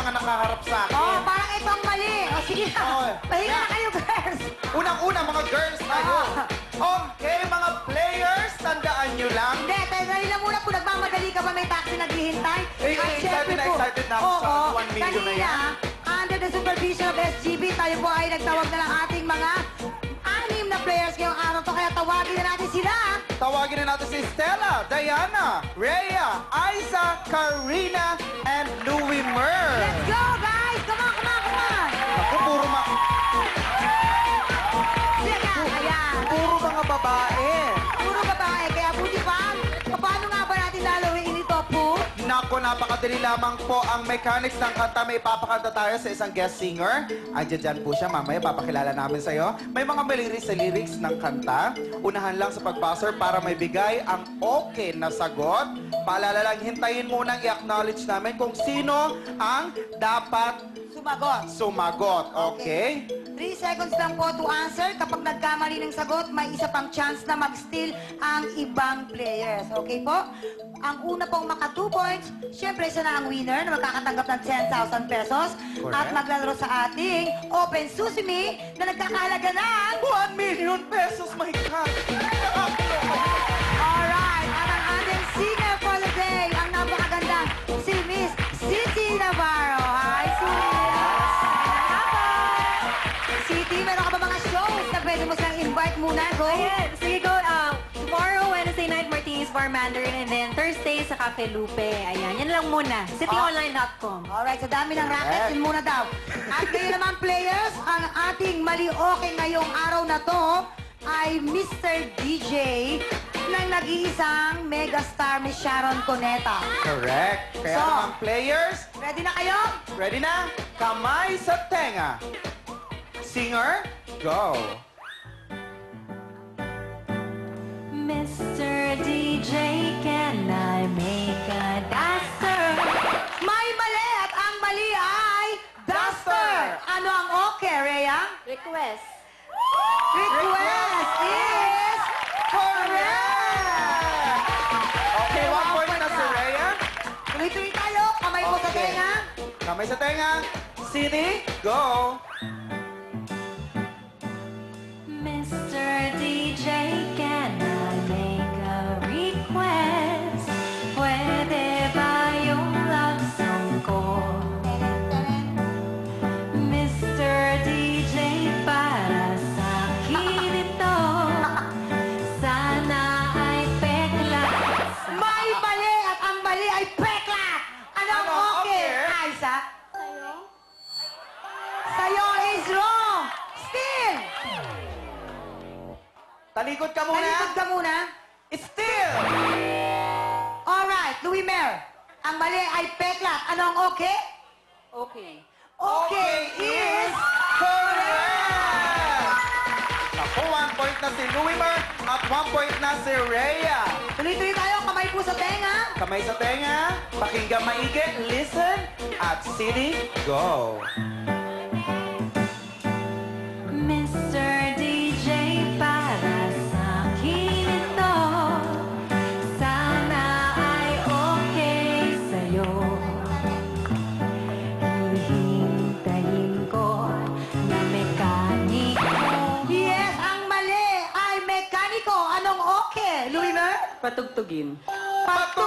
mga nakaharap sa akin. Oh, parang ito ang mali. O, sige na. Oh. Pahinga na kayo, girls. Unang-una, mga girls tayo. Okay, mga players, tandaan nyo lang. Hindi, dali lang muna kung nagmamadali ka ba may taxi naghihintay. At syempre po, excited na ako sa oo, 1 million na kanina, yan. under the supervision of SGB, tayo po ay nagtawag na ng ating mga 6 na players ngayong araw to. Kaya tawagin na natin sila. Tawagin na natin si Stella, Diana, Rhea, Aiza, Karina, and Louie Mer. Let's go, guys! Come on, come on, come on! Ako, Sige, ayan. puro mga babae. Puro babae, kaya buti pa. Paano nga ba natin lalawin ito po? Nako, napakadali lamang po ang mechanics ng kanta. May ipapakanta tayo sa isang guest singer. Andiyan dyan po siya. Mamaya papakilala namin sa'yo. May mga maliris sa lyrics ng kanta. Unahan lang sa pag-buzzer para may bigay ang okay na sagot. Paalala lang, hintayin munang i-acknowledge namin kung sino ang dapat sumagot. Okay? 3 seconds lang po to answer. Kapag nagkamali ng sagot, may isa pang chance na mag-steal ang ibang players. Okay po? Ang una pong maka 2 points, syempre siya na ang winner na magkakatanggap ng 10,000 pesos. Correct. At maglalaro sa ating Open Susumi na nagkakahalaga ng 1 million pesos, my God! Alright, at ang ating singer for the day, ang napakagandang si Miss City Navarro. Hi, City! City, meron ka ba mga shows na pwede mo silang invite muna? Go! Ayan, sige go. Tomorrow, Wednesday night, Martinis Bar Mandarin, and then Thursday sa Cafe Lupe. Ayan, yan lang muna. Cityonline.com. Alright, sa dami ng rackets, yun muna daw. At kayo naman, players, ang ating mali okay ngayong araw na to ay Mr. DJ ng nag-iisang megastar, Miss Sharon Cuneta. Correct. Kaya So, naman, players, Ready na kayo? ready na? Kamay sa tenga. Singer, go. Mr. DJ, can I make a duster? May mali at ang mali ay Duster. Ano ang okay, Rhea? Request. Request is correct! Okay, 1 point na si Rhea. Tuloy-tuloy tayo. Kamay po sa Okay. tenga. Kamay sa tenga. City, go. Mr. DJ, can I make a request? Pwede ba yung love song ko? Mr. DJ, para sa akin ito. Sana ay peklat. May mali at ang mali ay peklat. Ano ang Ano, okay? okay? Aiza? Sa'yo is wrong. Still. Talikod ka muna. Talikod ka muna. Still. Alright, Louie Mer. Ang mali ay peklat. Ano ang okay? Okay. Okay is correct. Naku, 1 point na si Louie Mer at 1 point na si Rhea. Tuloy-tuloy tayo. Kamay po sa tenga. Kamay sa tenga, pakinggan maigi, listen, at City, go. Mr. DJ, para sa akin ito. Sana ay okay sa'yo. Hihintayin ko na mekaniko. Yes, ang mali ay mekaniko. Anong okay, Louie Mer? Patugtugin. Patugtugin!